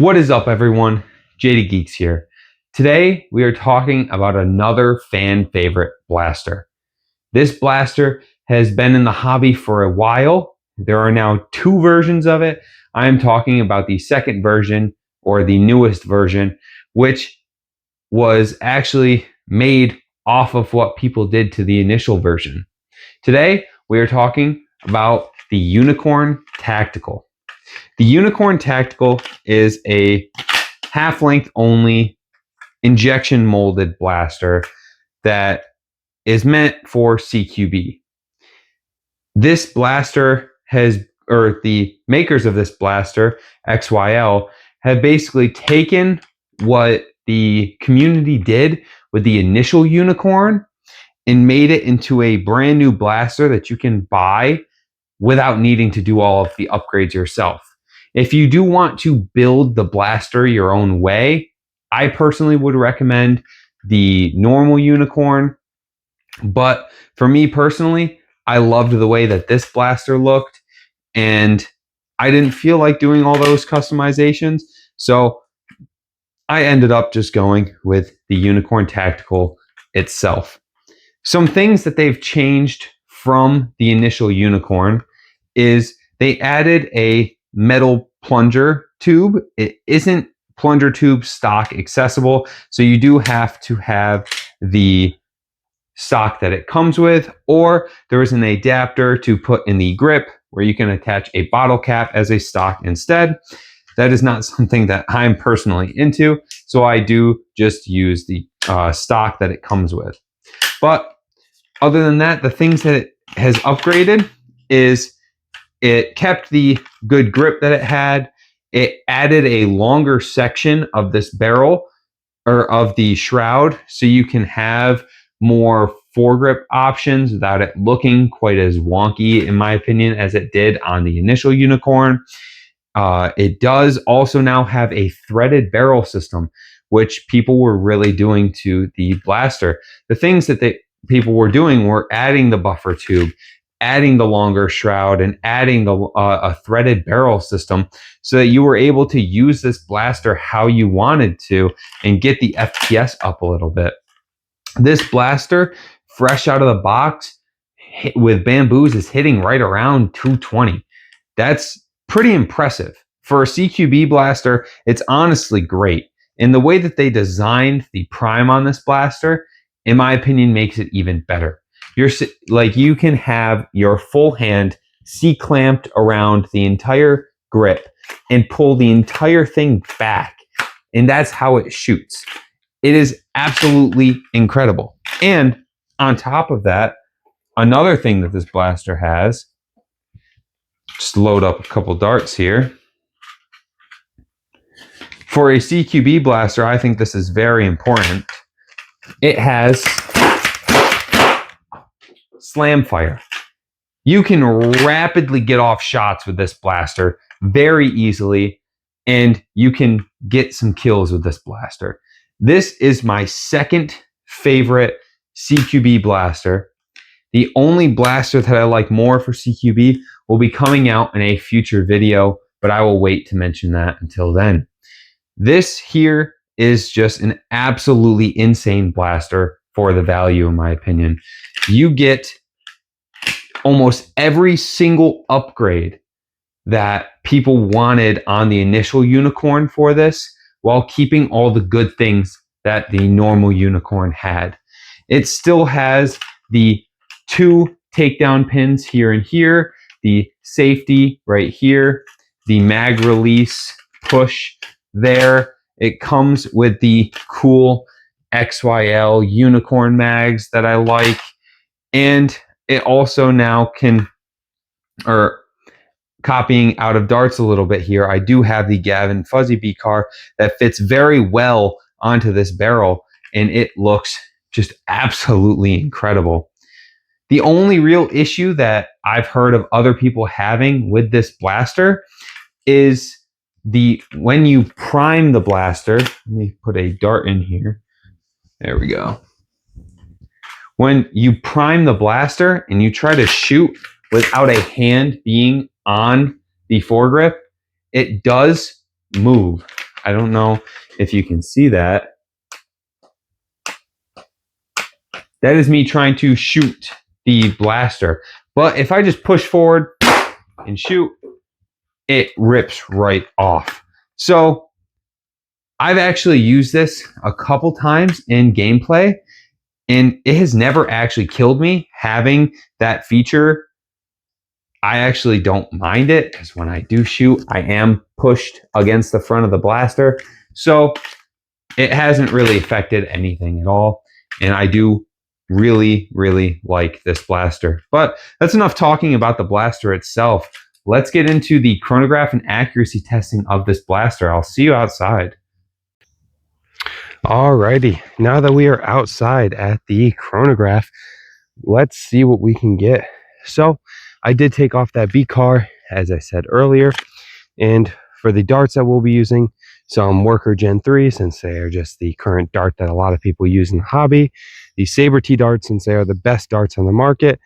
What is up, everyone? JD Geeks here. Today, we are talking about another fan favorite blaster. This blaster has been in the hobby for a while. There are now two versions of it. I am talking about the second version, or the newest version, which was actually made off of what people did to the initial version. Today, we are talking about the Unicorn Tactical. The Unicorn Tactical is a half-length only injection molded blaster that is meant for CQB. This blaster or the makers of this blaster, XYL, have basically taken what the community did with the initial Unicorn and made it into a brand new blaster that you can buy without needing to do all of the upgrades yourself. If you do want to build the blaster your own way, I personally would recommend the normal Unicorn. But for me personally, I loved the way that this blaster looked, and I didn't feel like doing all those customizations. So I ended up just going with the Unicorn Tactical itself. Some things that they've changed from the initial Unicorn is they added a metal plunger tube. It isn't plunger tube stock accessible, so you do have to have the stock that it comes with, or there is an adapter to put in the grip where you can attach a bottle cap as a stock instead. That is not something that I'm personally into, so I do just use the stock that it comes with. But other than that, the things that it has upgraded is it kept the good grip that it had. It added a longer section of this barrel, or of the shroud, so you can have more foregrip options without it looking quite as wonky, in my opinion, as it did on the initial Unicorn. It does also now have a threaded barrel system, which people were really doing to the blaster. The things that people were doing were adding the buffer tube, adding the longer shroud, and adding a threaded barrel system so that you were able to use this blaster how you wanted to and get the FPS up a little bit. This blaster, fresh out of the box with bamboos, is hitting right around 220. That's pretty impressive. For a CQB blaster, it's honestly great. And the way that they designed the prime on this blaster, in my opinion, makes it even better. You can have your full hand C-clamped around the entire grip and pull the entire thing back. And that's how it shoots. It is absolutely incredible. And on top of that, another thing that this blaster has, just load up a couple darts here. For a CQB blaster, I think this is very important. It has slam fire. You can rapidly get off shots with this blaster very easily, and you can get some kills with this blaster. This is my second favorite CQB blaster. The only blaster that I like more for CQB will be coming out in a future video, but I will wait to mention that until then. This here is just an absolutely insane blaster for the value, in my opinion. You get almost every single upgrade that people wanted on the initial Unicorn for this, while keeping all the good things that the normal Unicorn had. It still has the two takedown pins here and here, the safety right here, the mag release push there. It comes with the cool XYL Unicorn mags that I like, and it also now can, or copying out of darts a little bit here, I do have the Gavin Fuzzy Bee car that fits very well onto this barrel, and it looks just absolutely incredible. The only real issue that I've heard of other people having with this blaster is when you prime the blaster. Let me put a dart in here. There we go. When you prime the blaster and you try to shoot without a hand being on the foregrip, it does move. I don't know if you can see that. That is me trying to shoot the blaster. But if I just push forward and shoot, it rips right off. So I've actually used this a couple times in gameplay, and it has never actually killed me having that feature. I actually don't mind it because when I do shoot, I am pushed against the front of the blaster. So it hasn't really affected anything at all. And I do really, really like this blaster. But that's enough talking about the blaster itself. Let's get into the chronograph and accuracy testing of this blaster. I'll see you outside. Alrighty, now that we are outside at the chronograph, let's see what we can get. So I did take off that B car, as I said earlier, and for the darts that we'll be using, some Worker Gen 3, since they are just the current dart that a lot of people use in the hobby, the Saber T darts, since they are the best darts on the market,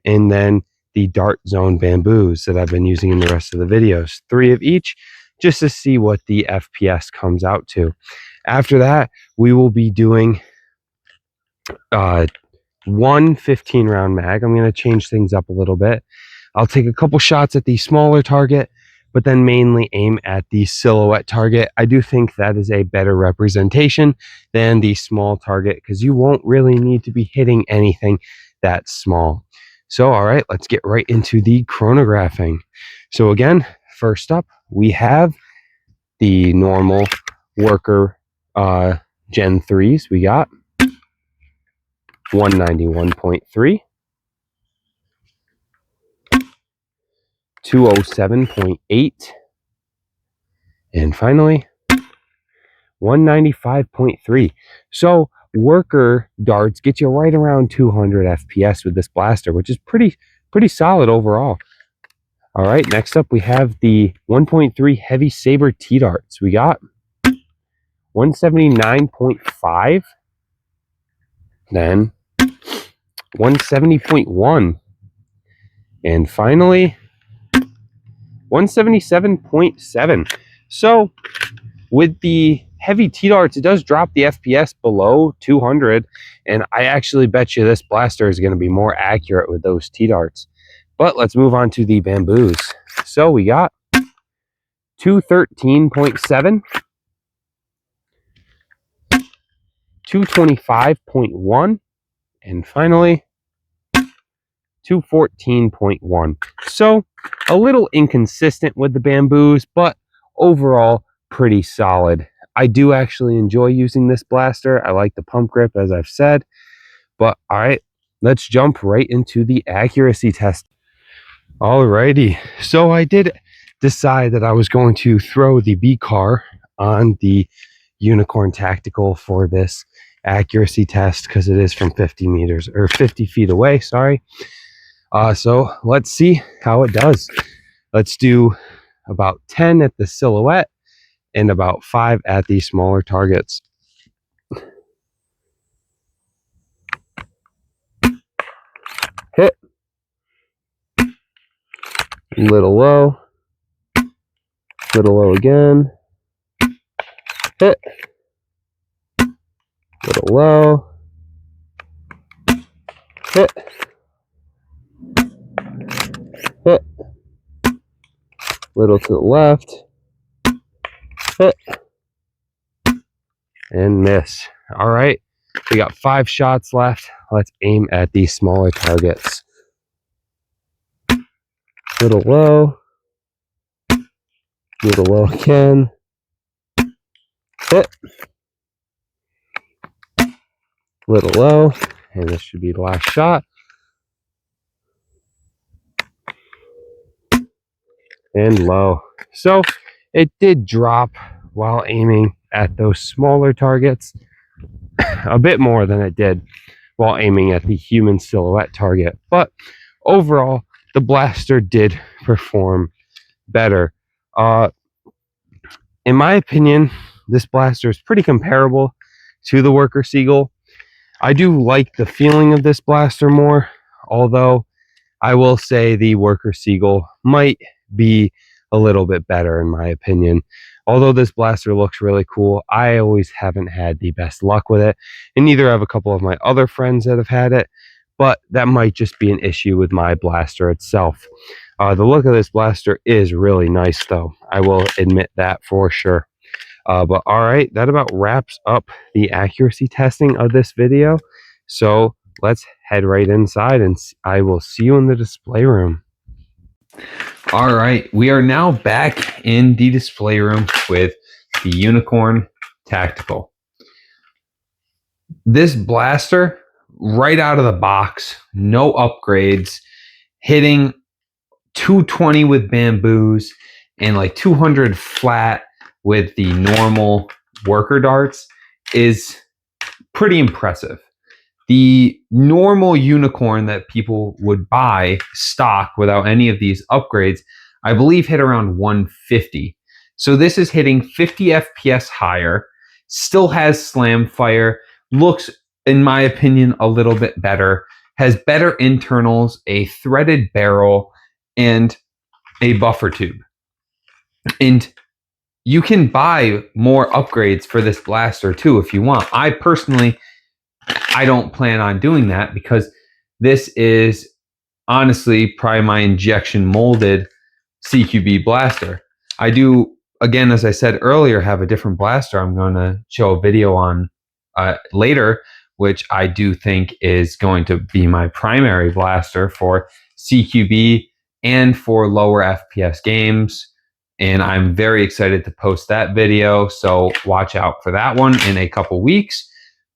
and then the Dart Zone bamboos that I've been using in the rest of the videos. 3 of each, just to see what the FPS comes out to. After that, we will be doing one 15-round mag. I'm going to change things up a little bit. I'll take a couple shots at the smaller target, but then mainly aim at the silhouette target. I do think that is a better representation than the small target because you won't really need to be hitting anything that small. So, all right, let's get right into the chronographing. So again, first up, we have the normal Worker Gen 3s. We got 191.3, 207.8, and finally 195.3. So Worker darts get you right around 200 FPS with this blaster, which is pretty solid overall. All right, next up we have the 1.3 Heavy Saber T darts. We got 179.5, then 170.1, and finally 177.7. So with the heavy T-darts, it does drop the FPS below 200, and I actually bet you this blaster is going to be more accurate with those T-darts. But let's move on to the bamboos. So we got 213.7, 225.1, and finally 214.1. So a little inconsistent with the bamboos, but overall pretty solid. I do actually enjoy using this blaster. I like the pump grip, as I've said. But all right, let's jump right into the accuracy test. Alrighty, so I did decide that I was going to throw the B car on the Unicorn Tactical for this accuracy test because it is from 50 meters or 50 feet away, sorry. So let's see how it does. Let's do about 10 at the silhouette and about 5 at the smaller targets. Hit. Little low. Little low again. Hit. Little low. Hit. Hit. Little to the left. Hit. And miss. All right. We got 5 shots left. Let's aim at these smaller targets. Little low. Little low again. Hit. Little low. And this should be the last shot. And low. So it did drop while aiming at those smaller targets a bit more than it did while aiming at the human silhouette target. But overall, the blaster did perform better. In my opinion, this blaster is pretty comparable to the Worker Seagull. I do like the feeling of this blaster more, although I will say the Worker Seagull might be a little bit better in my opinion. Although this blaster looks really cool, I always haven't had the best luck with it, and neither have a couple of my other friends that have had it, but that might just be an issue with my blaster itself. The look of this blaster is really nice though, I will admit that for sure. But all right, that about wraps up the accuracy testing of this video. So let's head right inside and I will see you in the display room. All right, we are now back in the display room with the Unicorn Tactical. This blaster, right out of the box, no upgrades, hitting 220 with bamboos and like 200 flat with the normal worker darts is pretty impressive. The normal Unicorn that people would buy stock without any of these upgrades, I believe hit around 150. So this is hitting 50 FPS higher, still has slam fire, looks, in my opinion, a little bit better, has better internals, a threaded barrel, and a buffer tube. And you can buy more upgrades for this blaster too if you want. I don't plan on doing that because this is honestly probably my injection molded CQB blaster. I do, again, as I said earlier, have a different blaster I'm going to show a video on later, which I do think is going to be my primary blaster for CQB and for lower FPS games. And I'm very excited to post that video, so watch out for that one in a couple weeks.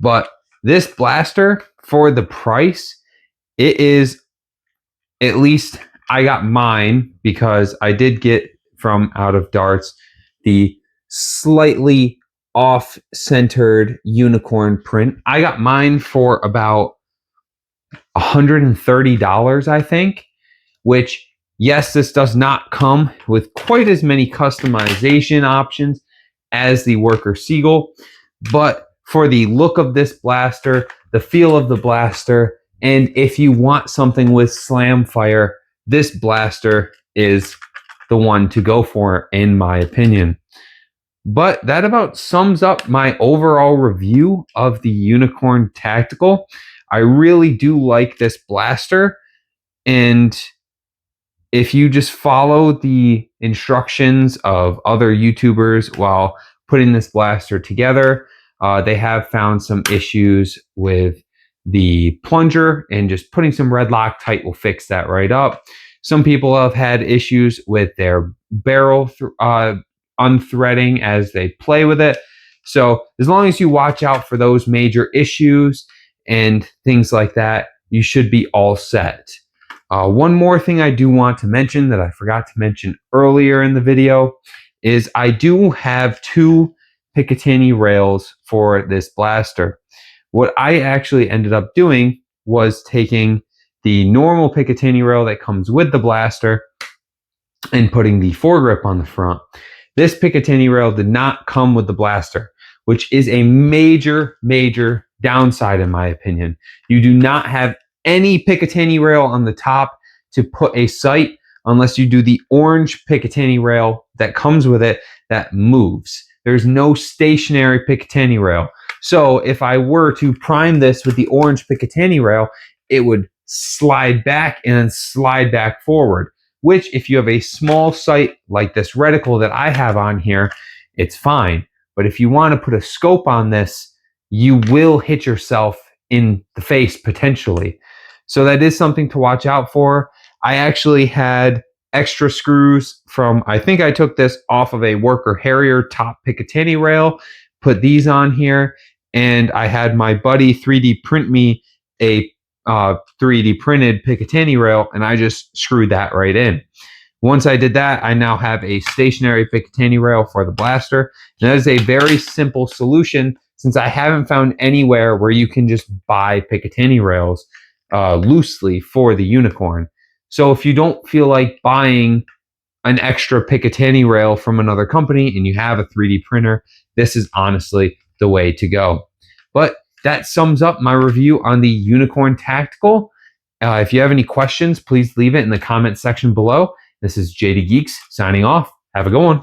But this blaster, for the price, it is, at least I got mine because I did get from Out of Darts the slightly off-centered unicorn print. I got mine for about $130, I think, which, yes, this does not come with quite as many customization options as the Worker Seagull, but for the look of this blaster, the feel of the blaster, and if you want something with slam fire, this blaster is the one to go for, in my opinion. But that about sums up my overall review of the Unicorn Tactical. I really do like this blaster, and if you just follow the instructions of other YouTubers while putting this blaster together, they have found some issues with the plunger, and just putting some red Loctite will fix that right up. Some people have had issues with their barrel unthreading as they play with it. So as long as you watch out for those major issues and things like that, you should be all set. One more thing I do want to mention that I forgot to mention earlier in the video is I do have two Picatinny rails for this blaster. What I actually ended up doing was taking the normal Picatinny rail that comes with the blaster and putting the foregrip on the front. This Picatinny rail did not come with the blaster, which is a major, major downside in my opinion. You do not have any Picatinny rail on the top to put a sight unless you do the orange Picatinny rail that comes with it that moves. There's no stationary Picatinny rail. So if I were to prime this with the orange Picatinny rail, it would slide back and then slide back forward, which if you have a small sight like this reticle that I have on here, it's fine. But if you want to put a scope on this, you will hit yourself in the face potentially. So that is something to watch out for. I actually had extra screws from, I think I took this off of a Worker Harrier top Picatinny rail, put these on here, and I had my buddy 3D print me a 3D printed Picatinny rail, and I just screwed that right in. Once I did that, I now have a stationary Picatinny rail for the blaster. And that is a very simple solution, since I haven't found anywhere where you can just buy Picatinny rails loosely for the Unicorn. So if you don't feel like buying an extra Picatinny rail from another company and you have a 3D printer, this is honestly the way to go. But that sums up my review on the Unicorn Tactical. If you have any questions, please leave it in the comment section below. This is JD Geeks signing off. Have a good one.